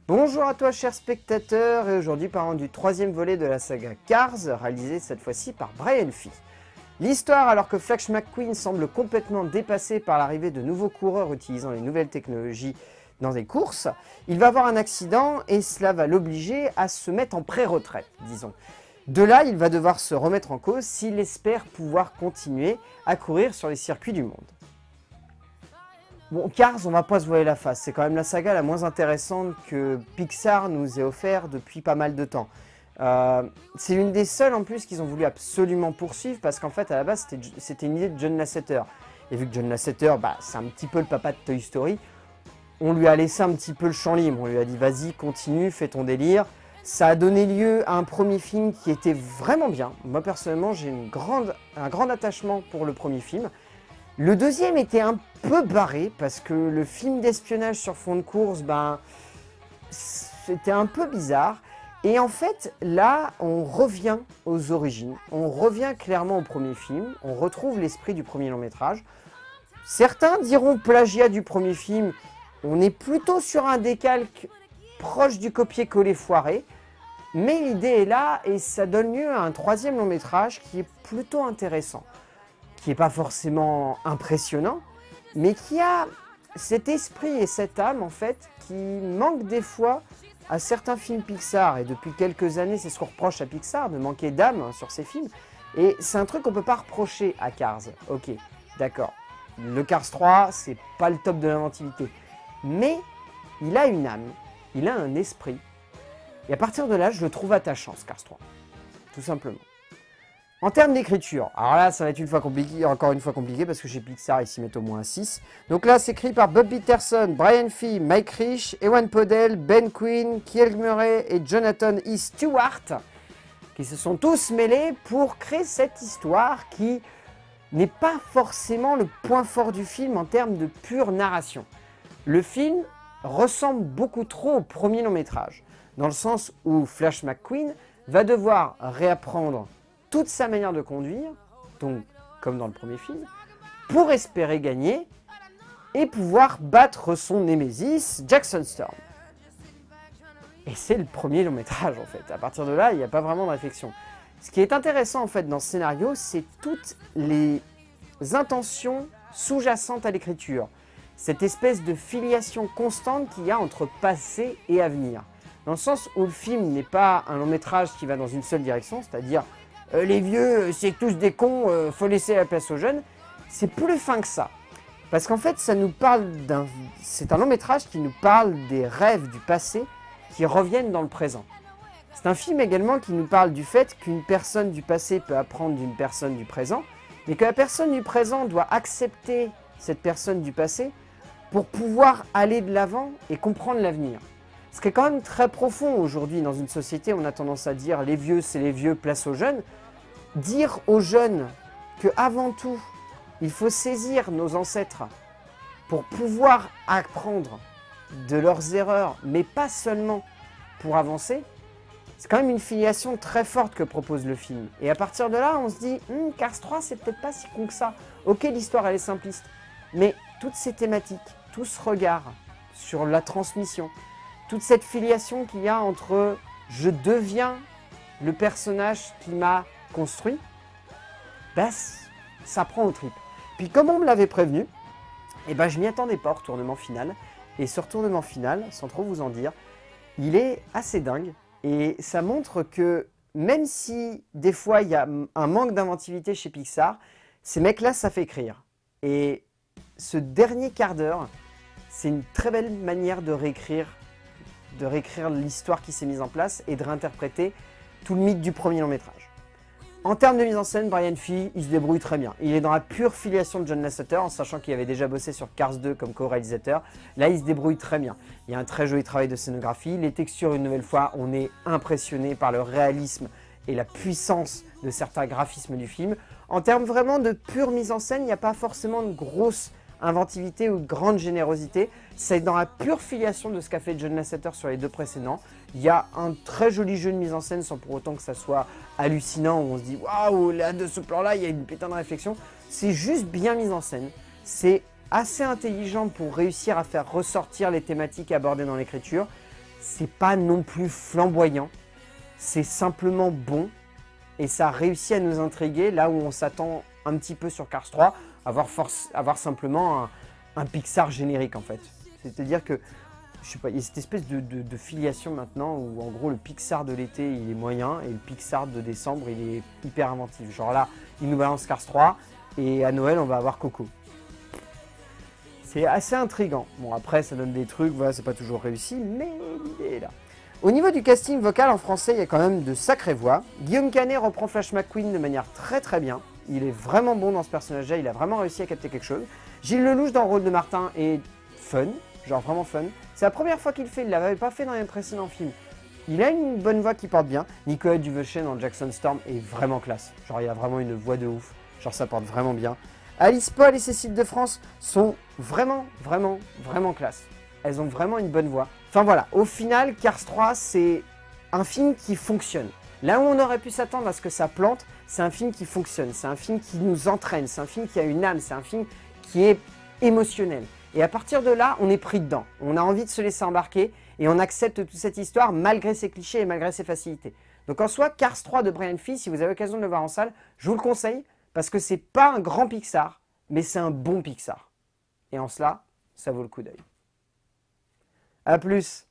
Bonjour à toi chers spectateurs, et aujourd'hui parlons du troisième volet de la saga Cars, réalisé cette fois-ci par Brian Fee. L'histoire, alors que Flash McQueen semble complètement dépassé par l'arrivée de nouveaux coureurs utilisant les nouvelles technologies dans des courses, il va avoir un accident et cela va l'obliger à se mettre en pré-retraite, disons. De là, il va devoir se remettre en cause s'il espère pouvoir continuer à courir sur les circuits du monde. Bon, Cars, on va pas se voiler la face, c'est quand même la saga la moins intéressante que Pixar nous ait offert depuis pas mal de temps. C'est une des seules en plus qu'ils ont voulu absolument poursuivre parce qu'en fait à la base c'était une idée de John Lasseter. Et vu que John Lasseter, c'est un petit peu le papa de Toy Story, on lui a laissé un petit peu le champ libre, on lui a dit vas-y continue, fais ton délire. Ça a donné lieu à un premier film qui était vraiment bien. Moi personnellement j'ai un grand attachement pour le premier film. Le deuxième était un peu barré parce que le film d'espionnage sur fond de course, c'était un peu bizarre. Et en fait, là, on revient aux origines, on revient clairement au premier film, on retrouve l'esprit du premier long métrage. Certains diront plagiat du premier film, on est plutôt sur un décalque proche du copier-coller foiré. Mais l'idée est là et ça donne lieu à un troisième long métrage qui est plutôt intéressant. Qui n'est pas forcément impressionnant, mais qui a cet esprit et cette âme en fait qui manque des fois à certains films Pixar. Et depuis quelques années, c'est ce qu'on reproche à Pixar, de manquer d'âme sur ses films. Et c'est un truc qu'on ne peut pas reprocher à Cars. Ok, d'accord. Le Cars 3, c'est pas le top de l'inventivité. Mais il a une âme, il a un esprit. Et à partir de là, je le trouve attachant, ce Cars 3. Tout simplement. En termes d'écriture, alors là ça va être encore une fois compliqué parce que chez Pixar ils s'y mettent au moins 6. Donc là c'est écrit par Bob Peterson, Brian Fee, Mike Rich, Ewan Podell, Ben Quinn, Kiel Murray et Jonathan E. Stewart qui se sont tous mêlés pour créer cette histoire qui n'est pas forcément le point fort du film en termes de pure narration. Le film ressemble beaucoup trop au premier long métrage, dans le sens où Flash McQueen va devoir réapprendre toute sa manière de conduire, donc comme dans le premier film, pour espérer gagner et pouvoir battre son némésis Jackson Storm. Et c'est le premier long métrage en fait. À partir de là, il n'y a pas vraiment de réflexion. Ce qui est intéressant en fait dans ce scénario, c'est toutes les intentions sous-jacentes à l'écriture. Cette espèce de filiation constante qu'il y a entre passé et avenir. Dans le sens où le film n'est pas un long métrage qui va dans une seule direction, c'est-à-dire les vieux, c'est tous des cons, faut laisser la place aux jeunes. C'est plus fin que ça. Parce qu'en fait, c'est un long métrage qui nous parle des rêves du passé qui reviennent dans le présent. C'est un film également qui nous parle du fait qu'une personne du passé peut apprendre d'une personne du présent, mais que la personne du présent doit accepter cette personne du passé pour pouvoir aller de l'avant et comprendre l'avenir. Ce qui est quand même très profond aujourd'hui dans une société où on a tendance à dire les vieux c'est les vieux, place aux jeunes. Dire aux jeunes qu'avant tout, il faut saisir nos ancêtres pour pouvoir apprendre de leurs erreurs, mais pas seulement pour avancer, c'est quand même une filiation très forte que propose le film. Et à partir de là, on se dit, Cars 3, c'est peut-être pas si con que ça. Ok, l'histoire, elle est simpliste, mais toutes ces thématiques, tout ce regard sur la transmission, toute cette filiation qu'il y a entre je deviens le personnage qui m'a construit, ça prend aux tripes. Puis comme on me l'avait prévenu, je m'y attendais pas au retournement final. Et ce retournement final, sans trop vous en dire, il est assez dingue. Et ça montre que même si des fois il y a un manque d'inventivité chez Pixar, ces mecs-là savent écrire. Et ce dernier quart d'heure, c'est une très belle manière de réécrire l'histoire qui s'est mise en place et de réinterpréter tout le mythe du premier long métrage. En termes de mise en scène, Brian Fee, il se débrouille très bien. Il est dans la pure filiation de John Lasseter, en sachant qu'il avait déjà bossé sur Cars 2 comme co-réalisateur. Là, il se débrouille très bien. Il y a un très joli travail de scénographie. Les textures, une nouvelle fois, on est impressionné par le réalisme et la puissance de certains graphismes du film. En termes vraiment de pure mise en scène, il n'y a pas forcément de grosse inventivité ou de grande générosité. C'est dans la pure filiation de ce qu'a fait John Lasseter sur les deux précédents. Il y a un très joli jeu de mise en scène sans pour autant que ça soit hallucinant où on se dit waouh, là de ce plan là il y a une putain de réflexion. C'est juste bien mis en scène. C'est assez intelligent pour réussir à faire ressortir les thématiques abordées dans l'écriture. c'est pas non plus flamboyant, c'est simplement bon, et ça réussit à nous intriguer là où on s'attend un petit peu sur Cars 3, à voir simplement un Pixar générique en fait. C'est-à-dire que, je sais pas, il y a cette espèce de filiation maintenant où en gros le Pixar de l'été il est moyen et le Pixar de décembre il est hyper inventif. Genre là, il nous balance Cars 3 et à Noël on va avoir Coco. C'est assez intriguant. Bon après ça donne des trucs, voilà, c'est pas toujours réussi, mais l'idée est là. Au niveau du casting vocal en français, il y a quand même de sacrées voix. Guillaume Canet reprend Flash McQueen de manière très bien. Il est vraiment bon dans ce personnage-là, il a vraiment réussi à capter quelque chose. Gilles Lelouch dans le rôle de Martin est fun, genre vraiment fun. C'est la première fois qu'il le fait, il ne l'avait pas fait dans les précédents films. Il a une bonne voix qui porte bien. Nicolas Duvauchel dans Jackson Storm est vraiment classe. Genre il y a vraiment une voix de ouf, genre ça porte vraiment bien. Alice Paul et Cécile de France sont vraiment classe. Elles ont vraiment une bonne voix. Enfin voilà, au final, Cars 3, c'est un film qui fonctionne. Là où on aurait pu s'attendre à ce que ça plante, c'est un film qui fonctionne, c'est un film qui nous entraîne, c'est un film qui a une âme, c'est un film qui est émotionnel. Et à partir de là, on est pris dedans. On a envie de se laisser embarquer et on accepte toute cette histoire malgré ses clichés et malgré ses facilités. Donc en soi, Cars 3 de Brian Fee, si vous avez l'occasion de le voir en salle, je vous le conseille parce que c'est pas un grand Pixar, mais c'est un bon Pixar. Et en cela, ça vaut le coup d'œil. A plus!